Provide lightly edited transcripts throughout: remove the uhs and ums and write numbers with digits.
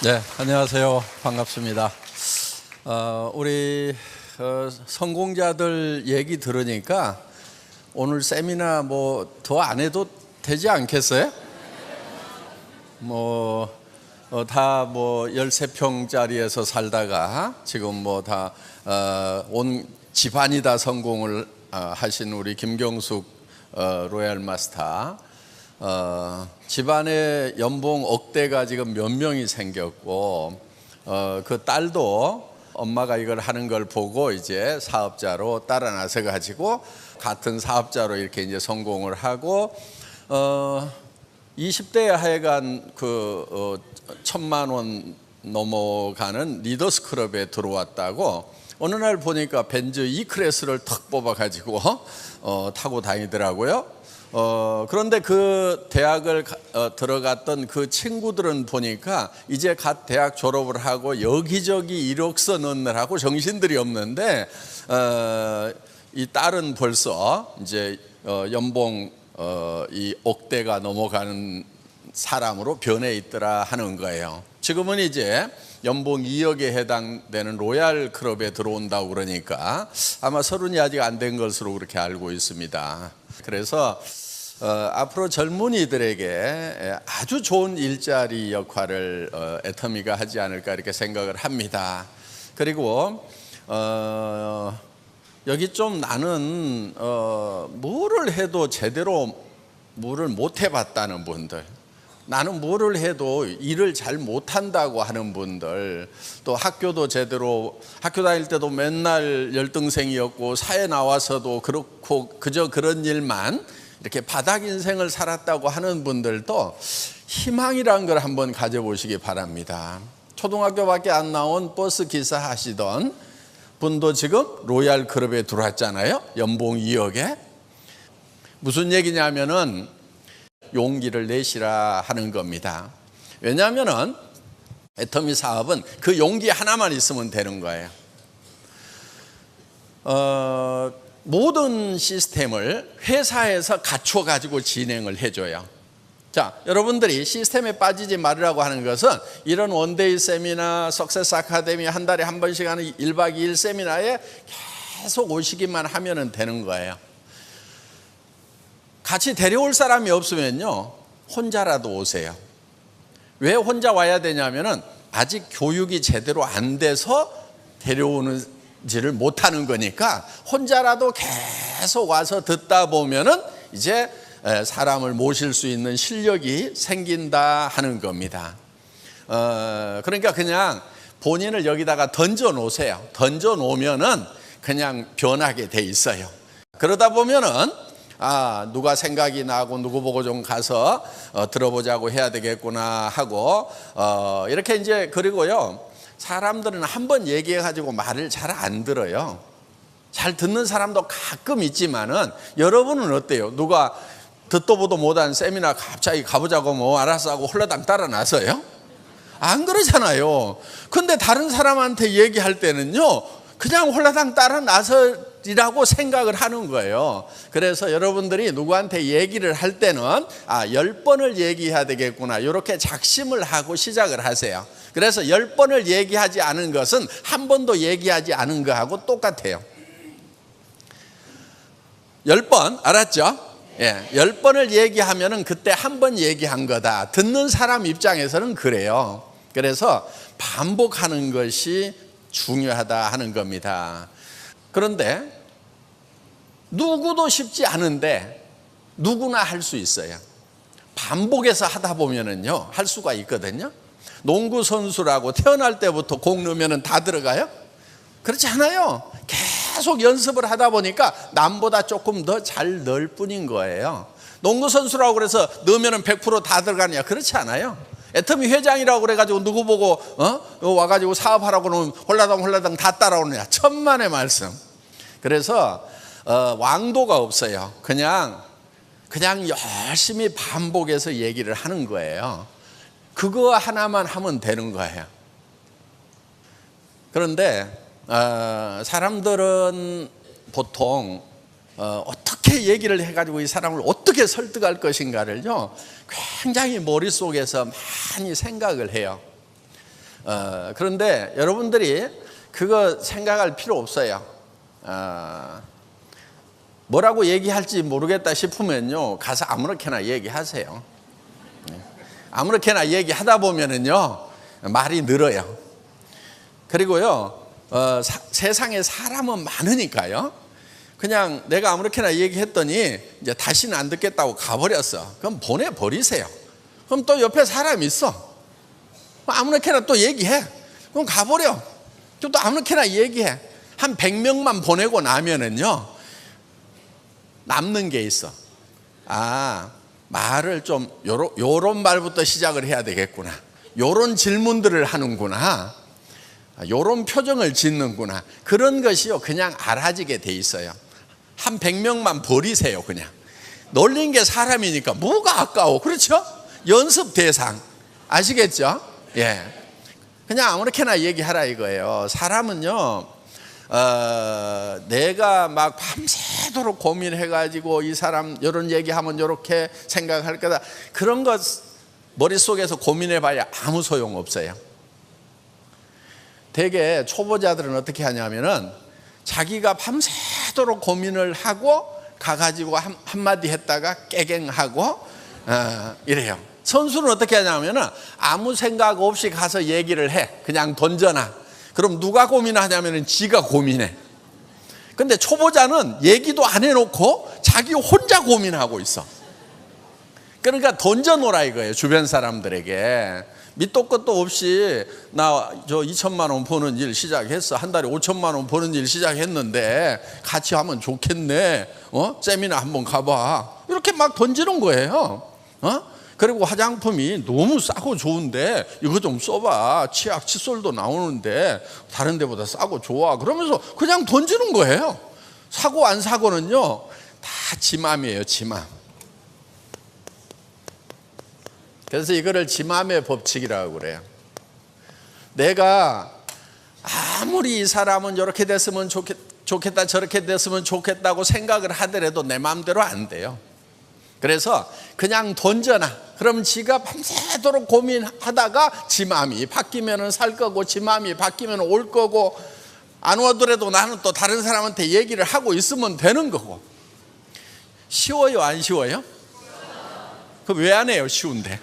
네, 안녕하세요. 반갑습니다. 우리 성공자들 얘기 들으니까 오늘 세미나 뭐 더 안 해도 되지 않겠어요? 다 13평짜리에서 살다가 지금 다 온 집안이 다 성공을 하신 우리 김경숙 로얄 마스터, 집안에 연봉 억대가 지금 몇 명이 생겼고, 그 딸도 엄마가 이걸 하는 걸 보고 이제 사업자로 따라 나서 가지고 같은 사업자로 이렇게 이제 성공을 하고, 20대에 하여간 1,000만 원 넘어가는 리더스 클럽에 들어왔다고 어느 날 보니까 벤츠 E클래스를 턱 뽑아가지고 타고 다니더라고요. 그런데 그 대학을 들어갔던 그 친구들은 보니까 이제 갓 대학 졸업을 하고 여기저기 이력서 넣느라고 정신들이 없는데, 이 딸은 벌써 이제 연봉 이 억대가 넘어가는 사람으로 변해 있더라 하는 거예요. 지금은 이제 연봉 2억에 해당되는 로얄 클럽에 들어온다고 그러니까 아마 30이 아직 안 된 것으로 그렇게 알고 있습니다. 그래서 앞으로 젊은이들에게 아주 좋은 일자리 역할을 애터미가 하지 않을까 이렇게 생각을 합니다. 그리고 여기 좀 나는 뭐를 해도 제대로 뭐를 못 해봤다는 분들, 나는 뭐를 해도 일을 잘 못한다고 하는 분들, 또 학교도 제대로, 학교 다닐 때도 맨날 열등생이었고 사회 나와서도 그렇고 그저 그런 일만 이렇게 바닥 인생을 살았다고 하는 분들도 희망이란 걸 한번 가져보시기 바랍니다. 초등학교밖에 안 나온 버스 기사 하시던 분도 지금 로얄 클럽에 들어왔잖아요. 연봉 2억에. 무슨 얘기냐면은 용기를 내시라 하는 겁니다. 왜냐하면은 애터미 사업은 그 용기 하나만 있으면 되는 거예요. 모든 시스템을 회사에서 갖춰 가지고 진행을 해줘요. 자, 여러분들이 시스템에 빠지지 말으라고 하는 것은 이런 원데이 세미나, 석세스 아카데미 한 달에 한 번씩 하는 1박 2일 세미나에 계속 오시기만 하면 되는 거예요. 같이 데려올 사람이 없으면요, 혼자라도 오세요. 왜 혼자 와야 되냐면은 아직 교육이 제대로 안 돼서 데려오는지를 못하는 거니까 혼자라도 계속 와서 듣다 보면은 이제 사람을 모실 수 있는 실력이 생긴다 하는 겁니다. 그러니까 그냥 본인을 여기다가 던져 놓으세요. 던져 놓으면은 그냥 변하게 돼 있어요. 그러다 보면은 누가 생각이 나고 누구 보고 좀 가서 들어보자고 해야 되겠구나 하고, 이렇게 이제, 그리고요, 사람들은 한번 얘기해 가지고 말을 잘 안 들어요. 잘 듣는 사람도 가끔 있지만은, 여러분은 어때요? 누가 듣도 보도 못한 세미나 갑자기 가보자고 알았어 하고 홀라당 따라 나서요? 안 그러잖아요. 근데 다른 사람한테 얘기할 때는요, 그냥 홀라당 따라 나서리라고 생각을 하는 거예요. 그래서 여러분들이 누구한테 얘기를 할 때는 10번을 얘기해야 되겠구나, 이렇게 작심을 하고 시작을 하세요. 그래서 10번을 얘기하지 않은 것은 한 번도 얘기하지 않은 거하고 똑같아요. 10번, 알았죠? 10번을 얘기하면은 그때 한 번 얘기한 거다. 듣는 사람 입장에서는 그래요. 그래서 반복하는 것이 중요하다 하는 겁니다. 그런데 누구도 쉽지 않은데 누구나 할 수 있어요. 반복해서 하다 보면은요, 할 수가 있거든요. 농구 선수라고 태어날 때부터 공 넣으면은 다 들어가요? 그렇지 않아요. 계속 연습을 하다 보니까 남보다 조금 더 잘 넣을 뿐인 거예요. 농구 선수라고 그래서 넣으면 100% 다 들어가냐? 그렇지 않아요. 애터미 회장이라고 그래가지고 누구 보고 와가지고 사업하라고 그러면 홀라당 다 따라오느냐? 천만의 말씀. 그래서 왕도가 없어요. 그냥 열심히 반복해서 얘기를 하는 거예요. 그거 하나만 하면 되는 거예요. 그런데 사람들은 보통 어떻게 얘기를 해가지고 이 사람을 어떻게 설득할 것인가를요 굉장히 머릿속에서 많이 생각을 해요. 그런데 여러분들이 그거 생각할 필요 없어요. 뭐라고 얘기할지 모르겠다 싶으면요 가서 아무렇게나 얘기하세요. 아무렇게나 얘기하다 보면은요 말이 늘어요. 그리고요 세상에 사람은 많으니까요 그냥 내가 아무렇게나 얘기했더니 이제 다시는 안 듣겠다고 가버렸어. 그럼 보내버리세요. 그럼 또 옆에 사람이 있어. 아무렇게나 또 얘기해. 그럼 가버려. 또 아무렇게나 얘기해. 한 100명만 보내고 나면은요 남는 게 있어. 말을 좀 요런 말부터 시작을 해야 되겠구나. 요런 질문들을 하는구나. 요런 표정을 짓는구나. 그런 것이요 그냥 알아지게 돼 있어요. 한 100명만 버리세요. 그냥 놀린 게 사람이니까 뭐가 아까워. 그렇죠? 연습 대상 아시겠죠? 예, 그냥 아무렇게나 얘기하라 이거예요. 사람은요 내가 막 밤새도록 고민해가지고 이 사람 이런 얘기하면 이렇게 생각할 거다 그런 것 머릿속에서 고민해봐야 아무 소용없어요. 대개 초보자들은 어떻게 하냐면은 자기가 밤새도록 고민을 하고 가가지고 한마디 했다가 깨갱하고 이래요. 선수는 어떻게 하냐면은 아무 생각 없이 가서 얘기를 해. 그냥 던져놔. 그럼 누가 고민하냐면은 지가 고민해. 근데 초보자는 얘기도 안 해놓고 자기 혼자 고민하고 있어. 그러니까 던져놓으라 이거예요. 주변 사람들에게. 밑도 끝도 없이 나 저 2천만 원 버는 일 시작했어. 한 달에 5천만 원 버는 일 시작했는데 같이 하면 좋겠네. 세미나 한번 가봐. 이렇게 막 던지는 거예요. 그리고 화장품이 너무 싸고 좋은데 이거 좀 써봐. 치약 칫솔도 나오는데 다른 데보다 싸고 좋아. 그러면서 그냥 던지는 거예요. 사고 안 사고는요 다 지 맘이에요. 지 맘. 그래서 이거를 지 맘의 법칙이라고 그래요. 내가 아무리 이 사람은 이렇게 됐으면 좋겠다 저렇게 됐으면 좋겠다고 생각을 하더라도 내 마음대로 안 돼요. 그래서 그냥 던져놔. 그럼 지가 밤새도록 고민하다가 지 마음이 바뀌면 살 거고 지 마음이 바뀌면 올 거고 안 오더라도 나는 또 다른 사람한테 얘기를 하고 있으면 되는 거고. 쉬워요 안 쉬워요? 그럼 왜 안 해요? 쉬운데.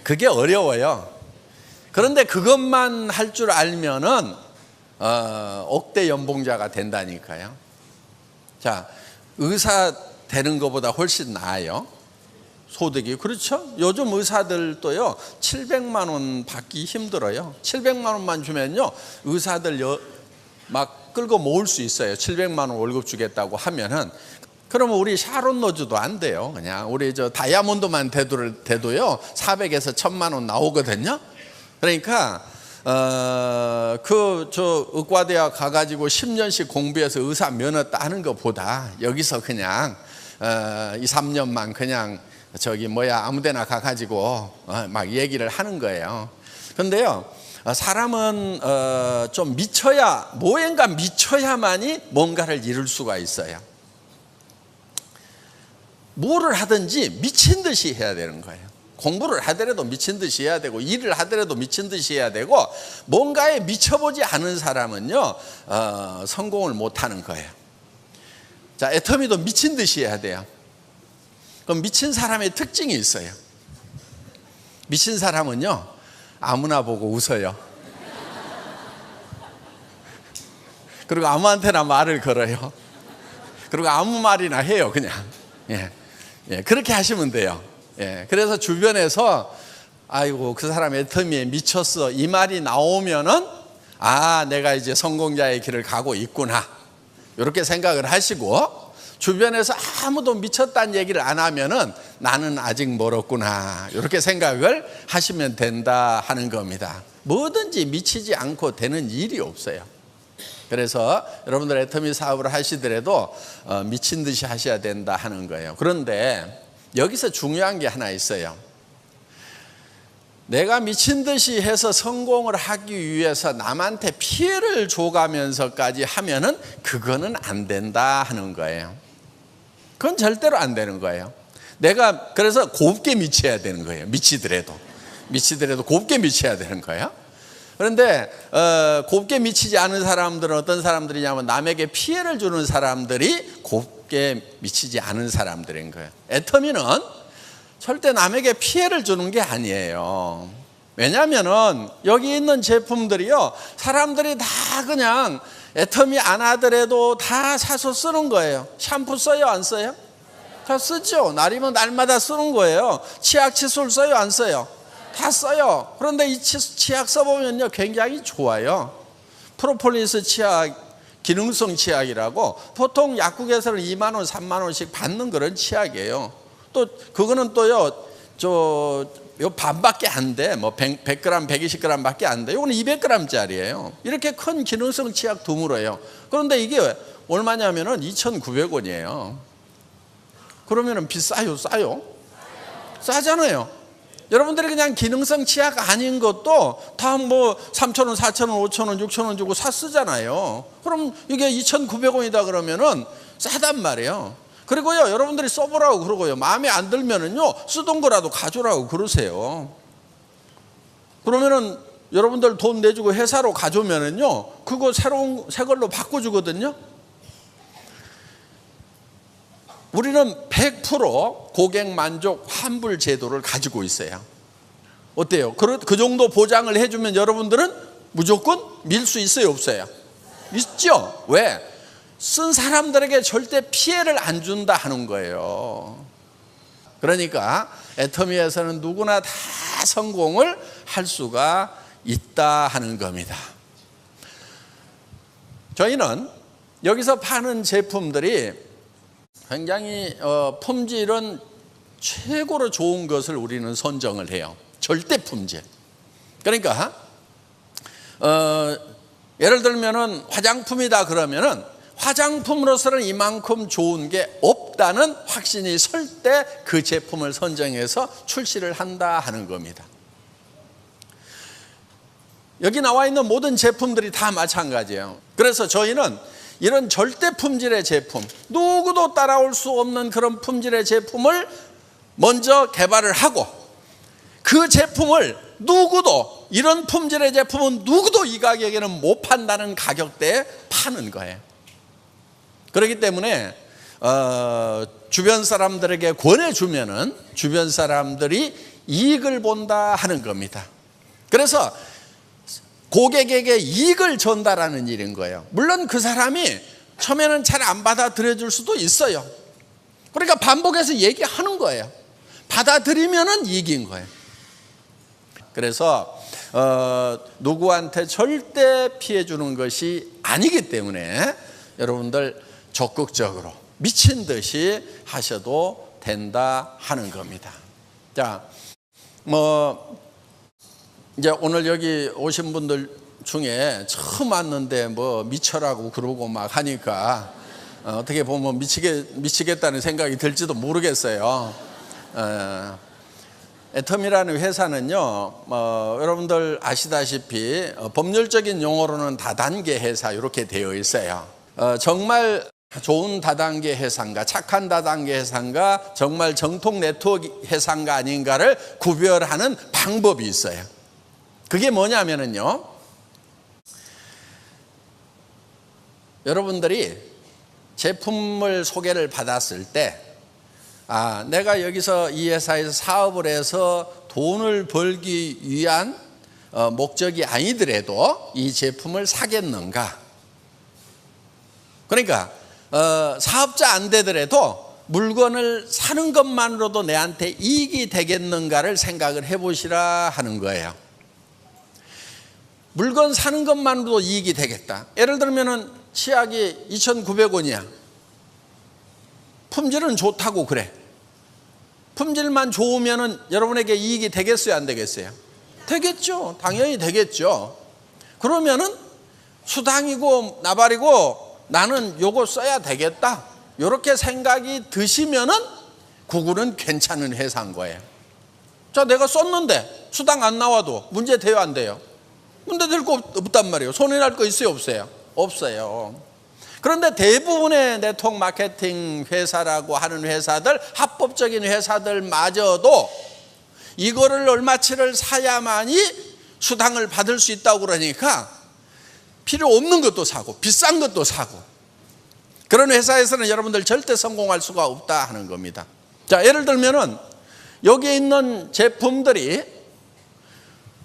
그게 어려워요. 그런데 그것만 할 줄 알면은 억대 연봉자가 된다니까요. 자, 의사 되는 것보다 훨씬 나아요. 소득이. 그렇죠? 요즘 의사들도요 700만 원 받기 힘들어요. 700만 원만 주면요 의사들 막 끌고 모을 수 있어요. 700만 원 월급 주겠다고 하면은. 그러면 우리 샤론 로즈도 안 돼요. 그냥 우리 저 다이아몬드만 돼도요 400에서 1000만 원 나오거든요. 그러니까 저 의과대학 가가지고 10년씩 공부해서 의사 면허 따는 것보다 여기서 그냥 2, 3년만 그냥 아무데나 가가지고 막 얘기를 하는 거예요. 그런데요 사람은 좀 뭐인가 미쳐야만이 뭔가를 이룰 수가 있어요. 뭐를 하든지 미친 듯이 해야 되는 거예요. 공부를 하더라도 미친 듯이 해야 되고 일을 하더라도 미친 듯이 해야 되고 뭔가에 미쳐보지 않은 사람은요 성공을 못하는 거예요. 자, 애터미도 미친 듯이 해야 돼요. 그럼 미친 사람의 특징이 있어요. 미친 사람은요 아무나 보고 웃어요. 그리고 아무한테나 말을 걸어요. 그리고 아무 말이나 해요. 그냥 그렇게 하시면 돼요. 그래서 주변에서 아이고 그 사람 애터미에 미쳤어 이 말이 나오면은 내가 이제 성공자의 길을 가고 있구나 이렇게 생각을 하시고, 주변에서 아무도 미쳤다는 얘기를 안 하면은 나는 아직 멀었구나 이렇게 생각을 하시면 된다 하는 겁니다. 뭐든지 미치지 않고 되는 일이 없어요. 그래서 여러분들 애터미 사업을 하시더라도 미친 듯이 하셔야 된다 하는 거예요. 그런데 여기서 중요한 게 하나 있어요. 내가 미친 듯이 해서 성공을 하기 위해서 남한테 피해를 줘가면서까지 하면은 그거는 안 된다 하는 거예요. 그건 절대로 안 되는 거예요. 내가 그래서 곱게 미쳐야 되는 거예요. 미치더라도 곱게 미쳐야 되는 거예요. 그런데 곱게 미치지 않은 사람들은 어떤 사람들이냐면 남에게 피해를 주는 사람들이 곱게 미치지 않은 사람들인 거예요. 애터미는 절대 남에게 피해를 주는 게 아니에요. 왜냐하면은 여기 있는 제품들이요, 사람들이 다 그냥 애터미 안 하더라도 다 사서 쓰는 거예요. 샴푸 써요, 안 써요? 다 쓰죠. 날이면 날마다 쓰는 거예요. 치약 칫솔 써요, 안 써요? 다 써요. 그런데 이 치약 써보면요, 굉장히 좋아요. 프로폴리스 치약, 기능성 치약이라고 보통 약국에서는 2만 원, 3만 원씩 받는 그런 치약이에요. 또 그거는 또요, 요 반밖에 안 돼. 뭐 100g, 120g 밖에 안 돼. 이거는 200g짜리예요. 이렇게 큰 기능성 치약 드물어요. 그런데 이게 얼마냐면은 2,900원이에요. 그러면은 비싸요, 싸요? 싸잖아요. 여러분들이 그냥 기능성 치약 아닌 것도 다 뭐 3,000원, 4,000원, 5,000원, 6,000원 주고 사 쓰잖아요. 그럼 이게 2,900원이다 그러면은 싸단 말이에요. 그리고요, 여러분들이 써보라고 그러고요, 마음에 안 들면은요, 쓰던 거라도 가져오라고 그러세요. 그러면은 여러분들 돈 내주고 회사로 가져오면은요, 그거 새 걸로 바꿔주거든요. 우리는 100% 고객 만족 환불 제도를 가지고 있어요. 어때요? 그 정도 보장을 해주면 여러분들은 무조건 밀 수 있어요, 없어요? 있죠? 왜? 쓴 사람들에게 절대 피해를 안 준다 하는 거예요. 그러니까 애터미에서는 누구나 다 성공을 할 수가 있다 하는 겁니다. 저희는 여기서 파는 제품들이 굉장히 품질은 최고로 좋은 것을 우리는 선정을 해요. 절대 품질. 그러니까 예를 들면은 화장품이다 그러면은 화장품으로서는 이만큼 좋은 게 없다는 확신이 설 때 그 제품을 선정해서 출시를 한다 하는 겁니다. 여기 나와 있는 모든 제품들이 다 마찬가지예요. 그래서 저희는 이런 절대 품질의 제품, 누구도 따라올 수 없는 그런 품질의 제품을 먼저 개발을 하고, 그 제품을 누구도, 이런 품질의 제품은 누구도 이 가격에는 못 판다는 가격대에 파는 거예요. 그렇기 때문에 주변 사람들에게 권해주면은 주변 사람들이 이익을 본다 하는 겁니다. 그래서 고객에게 이익을 전달하는 일인 거예요. 물론 그 사람이 처음에는 잘 안 받아들여 줄 수도 있어요. 그러니까 반복해서 얘기하는 거예요. 받아들이면은 이익인 거예요. 그래서 누구한테 절대 피해 주는 것이 아니기 때문에 여러분들 적극적으로 미친 듯이 하셔도 된다 하는 겁니다. 자, 이제 오늘 여기 오신 분들 중에 처음 왔는데 뭐 미쳐라고 그러고 막 하니까 어떻게 보면 미치겠다는 생각이 들지도 모르겠어요. 애터미라는 회사는요, 여러분들 아시다시피 법률적인 용어로는 다단계 회사 이렇게 되어 있어요. 정말 좋은 다단계 회사인가, 착한 다단계 회사인가, 정말 정통 네트워크 회사인가 아닌가를 구별하는 방법이 있어요. 그게 뭐냐면요, 여러분들이 제품을 소개를 받았을 때, 내가 여기서 이 회사에서 사업을 해서 돈을 벌기 위한 목적이 아니더라도 이 제품을 사겠는가? 그러니까 사업자 안 되더라도 물건을 사는 것만으로도 내한테 이익이 되겠는가를 생각을 해보시라 하는 거예요. 물건 사는 것만으로도 이익이 되겠다. 예를 들면은 치약이 2,900원이야. 품질은 좋다고 그래. 품질만 좋으면은 여러분에게 이익이 되겠어요, 안 되겠어요? 되겠죠. 당연히 되겠죠. 그러면은 수당이고 나발이고 나는 요거 써야 되겠다, 이렇게 생각이 드시면은 그거는 괜찮은 회사인 거예요. 자, 내가 썼는데 수당 안 나와도 문제 돼요, 안 돼요? 문제 될 거 없단 말이에요. 손해 날 거 있어요, 없어요? 없어요. 그런데 대부분의 네트워크 마케팅 회사라고 하는 회사들, 합법적인 회사들마저도 이거를 얼마치를 사야만이 수당을 받을 수 있다고 그러니까 필요 없는 것도 사고 비싼 것도 사고, 그런 회사에서는 여러분들 절대 성공할 수가 없다 하는 겁니다. 자, 예를 들면은 여기 있는 제품들이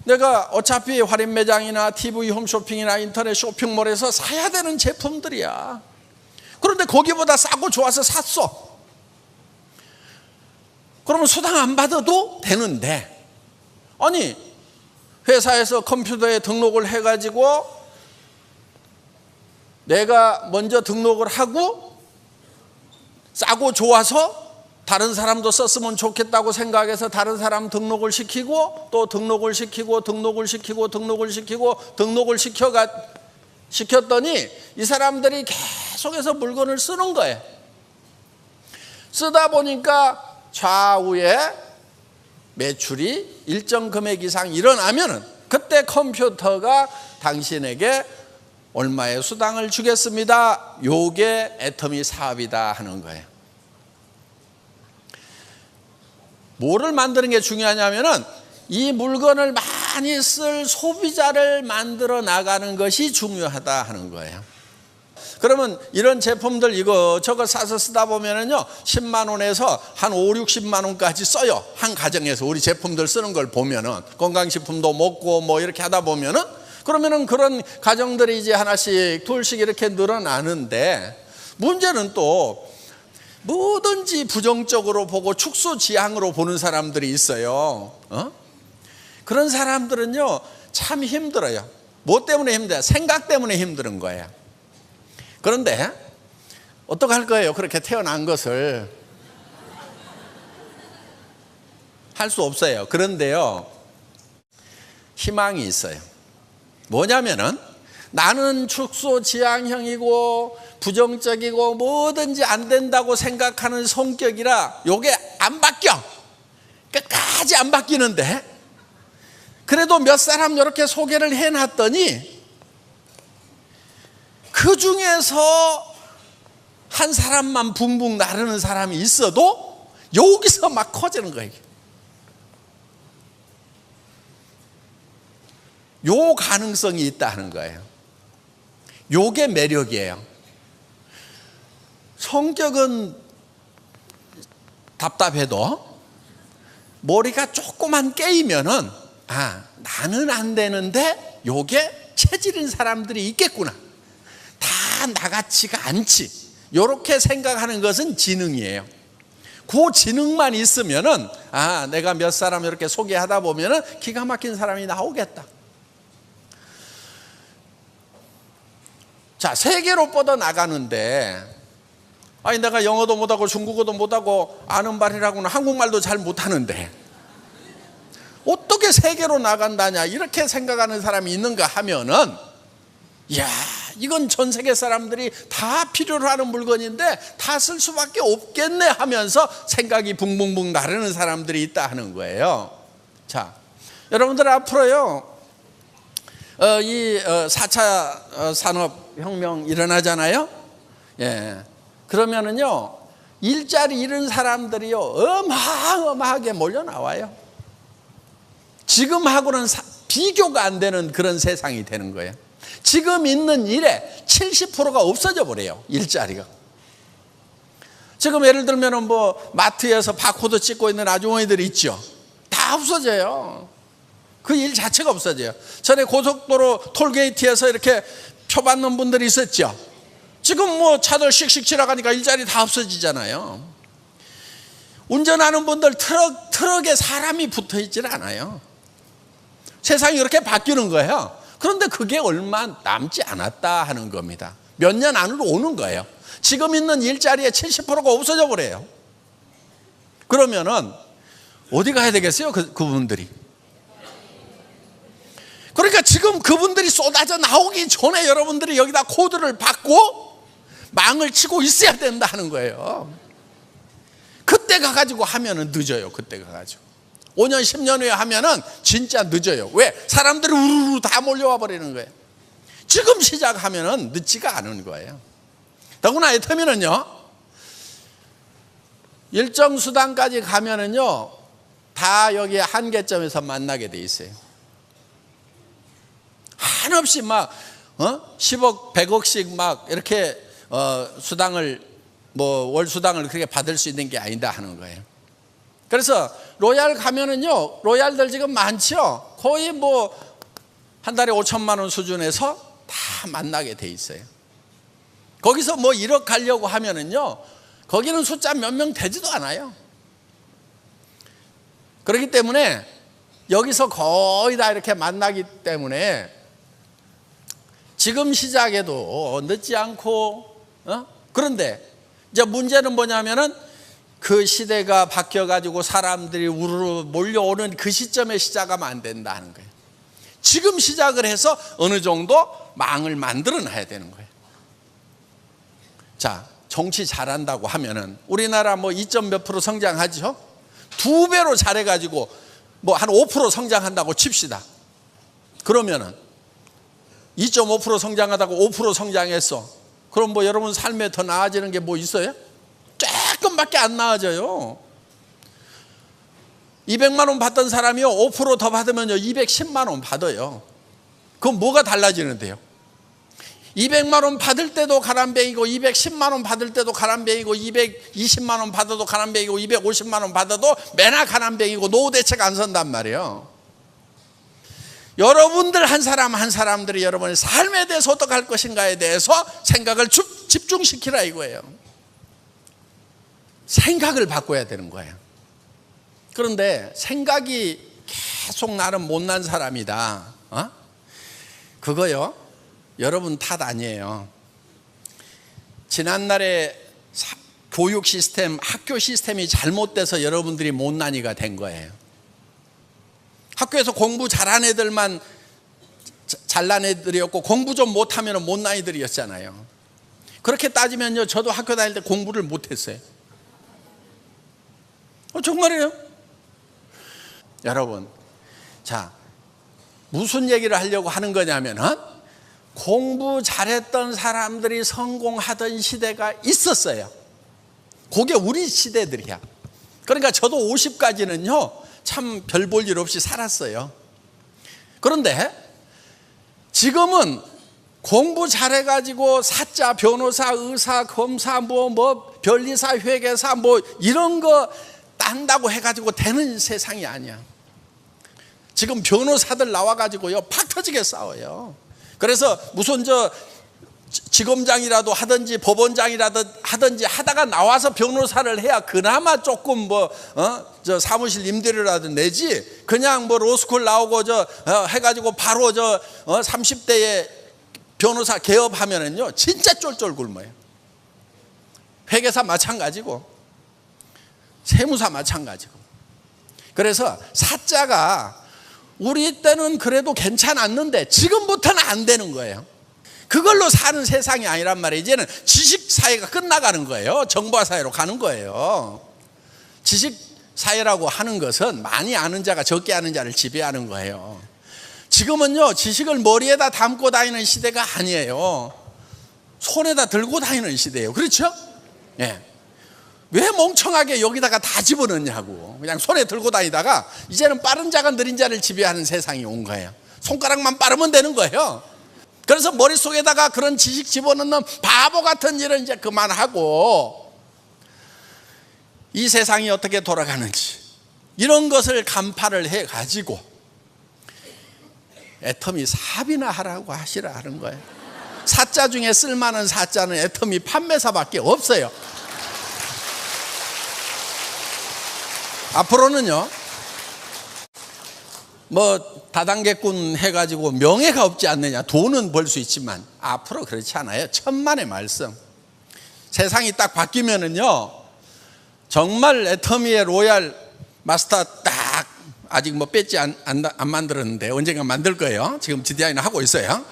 내가 어차피 할인 매장이나 TV 홈쇼핑이나 인터넷 쇼핑몰에서 사야 되는 제품들이야. 그런데 거기보다 싸고 좋아서 샀어. 그러면 수당 안 받아도 되는데, 아니 회사에서 컴퓨터에 등록을 해가지고 내가 먼저 등록을 하고 싸고 좋아서 다른 사람도 썼으면 좋겠다고 생각해서 다른 사람 등록을 시키고 또 등록을 시키고 시켰더니 이 사람들이 계속해서 물건을 쓰는 거예요. 쓰다 보니까 좌우에 매출이 일정 금액 이상 일어나면은 그때 컴퓨터가 당신에게 얼마의 수당을 주겠습니다. 요게 애터미 사업이다 하는 거예요. 뭐를 만드는 게 중요하냐면은 이 물건을 많이 쓸 소비자를 만들어 나가는 것이 중요하다 하는 거예요. 그러면 이런 제품들 이거 사서 쓰다 보면은요 10만 원에서 한 5, 60만 원까지 써요. 한 가정에서 우리 제품들 쓰는 걸 보면은 건강식품도 먹고 뭐 이렇게 하다 보면은, 그러면은 그런 가정들이 이제 하나씩 둘씩 이렇게 늘어나는데, 문제는 또 뭐든지 부정적으로 보고 축소지향으로 보는 사람들이 있어요. 그런 사람들은요 참 힘들어요. 뭐 때문에 힘들어요? 생각 때문에 힘든 거예요. 그런데 어떡할 거예요? 그렇게 태어난 것을 할 수 없어요. 그런데요 희망이 있어요. 뭐냐면은 나는 축소지향형이고 부정적이고 뭐든지 안 된다고 생각하는 성격이라 요게 안 바뀌어. 끝까지 안 바뀌는데, 그래도 몇 사람 이렇게 소개를 해놨더니 그 중에서 한 사람만 붕붕 나르는 사람이 있어도 여기서 막 커지는 거예요. 요 가능성이 있다는 거예요. 요게 매력이에요. 성격은 답답해도 머리가 조금만 깨이면은 나는 안 되는데 요게 체질인 사람들이 있겠구나, 다 나같지가 않지, 요렇게 생각하는 것은 지능이에요. 그 지능만 있으면은 내가 몇 사람 이렇게 소개하다 보면은 기가 막힌 사람이 나오겠다. 자, 세계로 뻗어 나가는데 내가 영어도 못하고 중국어도 못하고 아는 말이라고는 한국말도 잘 못하는데 어떻게 세계로 나간다냐 이렇게 생각하는 사람이 있는가 하면은, 이건 전 세계 사람들이 다 필요로 하는 물건인데 다 쓸 수밖에 없겠네 하면서 생각이 붕붕붕 나르는 사람들이 있다 하는 거예요. 자, 여러분들 앞으로요 이 4차 산업혁명 일어나잖아요. 그러면은요 일자리 잃은 사람들이요 어마어마하게 몰려 나와요. 지금하고는 비교가 안 되는 그런 세상이 되는 거예요. 지금 있는 일에 70%가 없어져 버려요, 일자리가. 지금 예를 들면 뭐 마트에서 바코드 찍고 있는 아주머니들이 있죠. 다 없어져요. 그 일 자체가 없어져요. 전에 고속도로 톨게이트에서 이렇게 표 받는 분들이 있었죠. 지금 뭐 차들 씩씩 지나가니까 일자리 다 없어지잖아요. 운전하는 분들 트럭에 사람이 붙어 있질 않아요. 세상이 이렇게 바뀌는 거예요. 그런데 그게 얼마 남지 않았다 하는 겁니다. 몇 년 안으로 오는 거예요. 지금 있는 일자리의 70%가 없어져 버려요. 그러면은 어디 가야 되겠어요? 그분들이. 그러니까 지금 그분들이 쏟아져 나오기 전에 여러분들이 여기다 코드를 받고 망을 치고 있어야 된다 하는 거예요. 그때 가가지고 하면은 늦어요. 그때 가가지고. 5년 10년 후에 하면은 진짜 늦어요. 왜? 사람들이 우르르 다 몰려와 버리는 거예요. 지금 시작하면은 늦지가 않은 거예요. 더구나 애터미는요, 일정 수단까지 가면은요 다 여기 한계점에서 만나게 돼 있어요. 한없이 막 10억 100억씩 막 이렇게 수당을 월 수당을 그렇게 받을 수 있는 게 아니다 하는 거예요. 그래서 로얄 가면은요, 로얄들 지금 많죠. 거의 한 달에 5천만 원 수준에서 다 만나게 돼 있어요. 거기서 1억 가려고 하면은요, 거기는 숫자 몇 명 되지도 않아요. 그렇기 때문에 여기서 거의 다 이렇게 만나기 때문에 지금 시작해도 늦지 않고, 그런데 이제 문제는 뭐냐면은 그 시대가 바뀌어가지고 사람들이 우르르 몰려오는 그 시점에 시작하면 안 된다 하는 거예요. 지금 시작을 해서 어느 정도 망을 만들어 놔야 되는 거예요. 자, 정치 잘한다고 하면은 우리나라 2점 몇 프로 성장하죠? 2배로 잘해가지고 한 5% 성장한다고 칩시다. 그러면은 2.5% 성장하다가 5% 성장했어. 그럼 여러분 삶에 더 나아지는 게 있어요? 조금밖에 안 나아져요. 200만 원 받던 사람이요 5% 더 받으면요 210만 원 받아요. 그럼 뭐가 달라지는데요? 200만 원 받을 때도 가람뱅이고 210만 원 받을 때도 가람뱅이고 220만 원 받아도 가람뱅이고 250만 원 받아도 매나 가람뱅이고 노후 대책 안 선단 말이에요. 여러분들 한 사람 한 사람들이 여러분의 삶에 대해서 어떻게 할 것인가에 대해서 생각을 집중시키라 이거예요. 생각을 바꿔야 되는 거예요. 그런데 생각이 계속 나는 못난 사람이다, 그거요 여러분 탓 아니에요. 지난날에 교육 시스템, 학교 시스템이 잘못돼서 여러분들이 못난이가 된 거예요. 학교에서 공부 잘한 애들만 잘난 애들이었고 공부 좀 못하면 못난 애들이었잖아요. 그렇게 따지면요 저도 학교 다닐 때 공부를 못했어요. 정말이에요. 여러분, 자, 무슨 얘기를 하려고 하는 거냐면 공부 잘했던 사람들이 성공하던 시대가 있었어요. 그게 우리 시대들이야. 그러니까 저도 50까지는요 참 별 볼 일 없이 살았어요. 그런데 지금은 공부 잘해가지고 사자, 변호사, 의사, 검사, 변리사, 회계사 이런 거 딴다고 해가지고 되는 세상이 아니야. 지금 변호사들 나와가지고요 팍 터지게 싸워요. 그래서 무슨 지검장이라도 하든지 법원장이라도 하든지 하다가 나와서 변호사를 해야 그나마 조금 사무실 임대료라도 내지, 그냥 로스쿨 나오고 해가지고 바로 30대에 변호사 개업하면은요 진짜 쫄쫄 굶어요. 회계사 마찬가지고 세무사 마찬가지고. 그래서 사자가 우리 때는 그래도 괜찮았는데 지금부터는 안 되는 거예요. 그걸로 사는 세상이 아니란 말이에요. 이제는 지식사회가 끝나가는 거예요. 정보화사회로 가는 거예요. 지식사회라고 하는 것은 많이 아는 자가 적게 아는 자를 지배하는 거예요. 지금은요 지식을 머리에다 담고 다니는 시대가 아니에요. 손에다 들고 다니는 시대예요. 그렇죠? 예. 왜 멍청하게 여기다가 다 집어넣냐고. 그냥 손에 들고 다니다가 이제는 빠른 자가 느린 자를 지배하는 세상이 온 거예요. 손가락만 빠르면 되는 거예요. 그래서 머릿속에다가 그런 지식 집어넣는 바보 같은 일은 이제 그만하고 이 세상이 어떻게 돌아가는지 이런 것을 간파를 해가지고 애터미 사업이나 하라고 하시라 하는 거예요. 사자 중에 쓸만한 사자는 애터미 판매사밖에 없어요. 앞으로는요 다단계꾼 해가지고 명예가 없지 않느냐, 돈은 벌 수 있지만 앞으로 그렇지 않아요. 천만의 말씀. 세상이 딱 바뀌면은요 정말 애터미의 로얄 마스터 딱 아직 배지 안 만들었는데 언젠가 만들 거예요. 지금 디자인을 하고 있어요.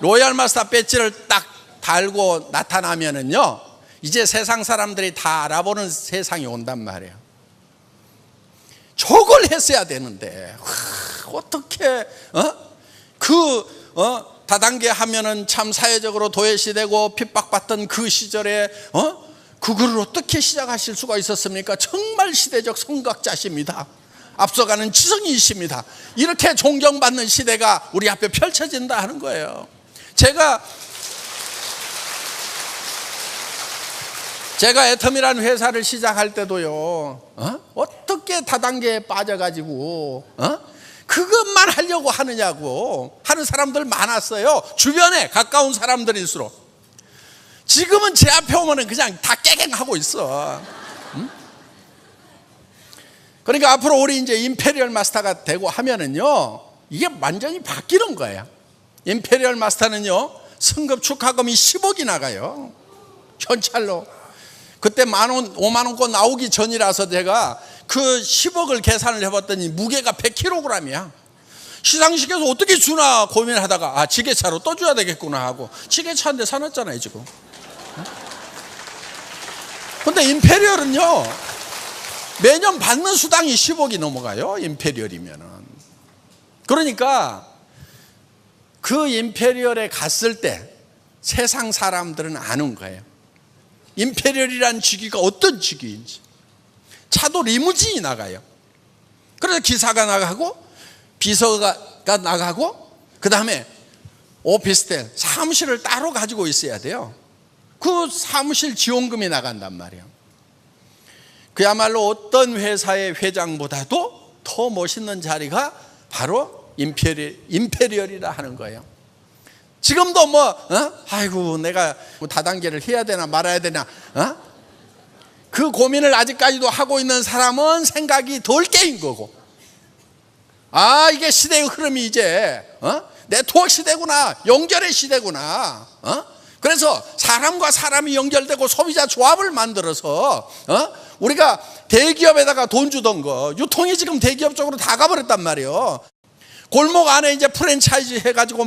로얄 마스터 배지를 딱 달고 나타나면은요 이제 세상 사람들이 다 알아보는 세상이 온단 말이에요. 저걸 했어야 되는데 어떻게 다단계 하면은 참 사회적으로 도외시되고 핍박받던 그 시절에 그거를 어떻게 시작하실 수가 있었습니까? 정말 시대적 선각자십니다. 앞서가는 지성이십니다. 이렇게 존경받는 시대가 우리 앞에 펼쳐진다 하는 거예요. 제가 애텀이라는 회사를 시작할 때도요, 어떻게 다단계에 빠져가지고 그것만 하려고 하느냐고 하는 사람들 많았어요. 주변에 가까운 사람들일수록. 지금은 제 앞에 오면은 그냥 다 깨갱하고 있어. 그러니까 앞으로 우리 이제 임페리얼 마스터가 되고 하면은요, 이게 완전히 바뀌는 거예요. 임페리얼 마스터는요, 승급 축하금이 10억이 나가요. 현찰로. 그때 5만원권 나오기 전이라서 제가 그 10억을 계산을 해봤더니 무게가 100kg이야. 시상식에서 어떻게 주나 고민하다가 지게차로 또 줘야 되겠구나 하고 지게차인데 사놨잖아요 지금. 근데 임페리얼은요, 매년 받는 수당이 10억이 넘어가요. 임페리얼이면은. 그러니까 그 임페리얼에 갔을 때 세상 사람들은 아는 거예요. 임페리얼이라는 직위가 어떤 직위인지. 차도 리무진이 나가요. 그래서 기사가 나가고 비서가 나가고 그 다음에 오피스텔 사무실을 따로 가지고 있어야 돼요. 그 사무실 지원금이 나간단 말이에요. 그야말로 어떤 회사의 회장보다도 더 멋있는 자리가 바로 임페리얼이라 하는 거예요. 지금도 아이고 내가 다단계를 해야 되나 말아야 되나 그 고민을 아직까지도 하고 있는 사람은 생각이 덜 깨인 거고, 이게 시대의 흐름이 이제 네트워크 시대구나, 연결의 시대구나. 그래서 사람과 사람이 연결되고 소비자 조합을 만들어서 우리가 대기업에다가 돈 주던 거 유통이 지금 대기업 쪽으로 다 가버렸단 말이에요. 골목 안에 이제 프랜차이즈 해가지고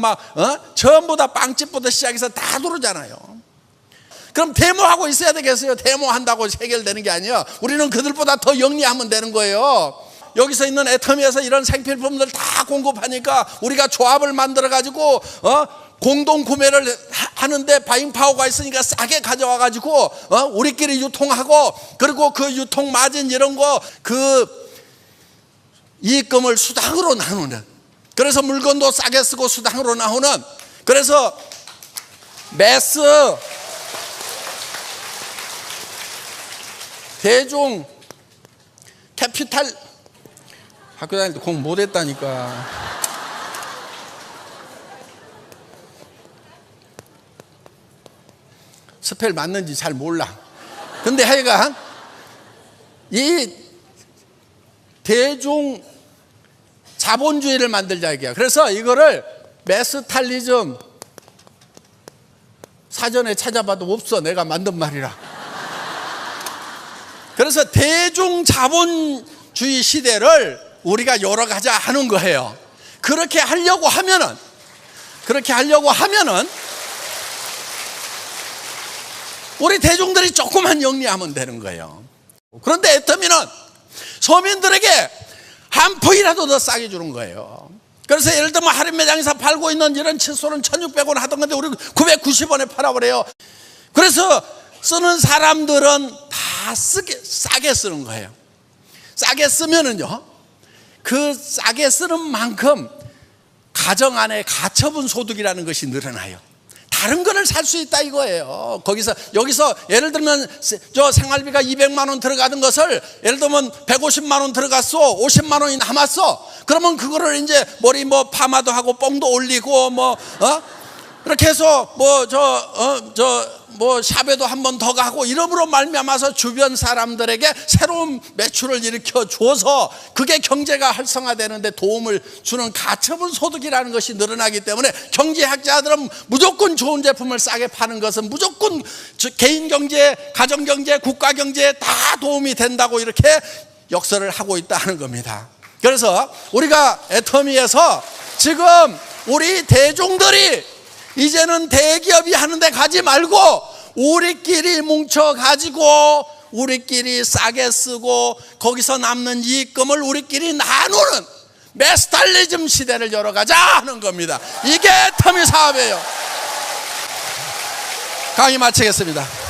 전부 다 빵집부터 시작해서 다 들어오잖아요. 그럼 데모하고 있어야 되겠어요? 데모한다고 해결되는 게 아니에요. 우리는 그들보다 더 영리하면 되는 거예요. 여기서 있는 애터미에서 이런 생필품들 다 공급하니까 우리가 조합을 만들어가지고 공동 구매를 하는데 바잉파워가 있으니까 싸게 가져와 가지고 우리끼리 유통하고, 그리고 그 유통 마진 이런 거 그 이익금을 수당으로 나누는, 그래서 물건도 싸게 쓰고 수당으로 나오는, 그래서 매스 대중 캐피탈, 학교 다닐 때 공부 못했다니까. 스펠 맞는지 잘 몰라. 근데 하여간 이 대중 자본주의를 만들자 이게요. 그래서 이거를 메스탈리즘 사전에 찾아봐도 없어. 내가 만든 말이라. 그래서 대중 자본주의 시대를 우리가 열어가자 하는 거예요. 그렇게 하려고 하면은 우리 대중들이 조금만 영리하면 되는 거예요. 그런데 애터미는 서민들에게 한 푼이라도 더 싸게 주는 거예요. 그래서 예를 들면 할인 매장에서 팔고 있는 이런 칫솔은 1,600원 하던 건데 우리 990원에 팔아버려요. 그래서 쓰는 사람들은 다 싸게 쓰는 거예요. 싸게 쓰면은요, 그 싸게 쓰는 만큼 가정 안에 가처분 소득이라는 것이 늘어나요. 다른 거를 살 수 있다 이거예요. 여기서 예를 들면 저 생활비가 200만 원 들어가던 것을 예를 들면 150만 원 들어갔어, 50만 원이 남았어. 그러면 그거를 이제 머리 파마도 하고 뽕도 올리고 이렇게 해서 샵에도 한 번 더 가고 이름으로 말미암아서 주변 사람들에게 새로운 매출을 일으켜 줘서 그게 경제가 활성화되는데 도움을 주는 가처분 소득이라는 것이 늘어나기 때문에 경제학자들은 무조건 좋은 제품을 싸게 파는 것은 무조건 개인 경제, 가정 경제, 국가 경제에 다 도움이 된다고 이렇게 역설을 하고 있다는 겁니다. 그래서 우리가 애터미에서 지금 우리 대중들이 이제는 대기업이 하는데 가지 말고 우리끼리 뭉쳐가지고 우리끼리 싸게 쓰고 거기서 남는 이익금을 우리끼리 나누는 메스탈리즘 시대를 열어가자 하는 겁니다. 이게 터미 사업이에요. 강의 마치겠습니다.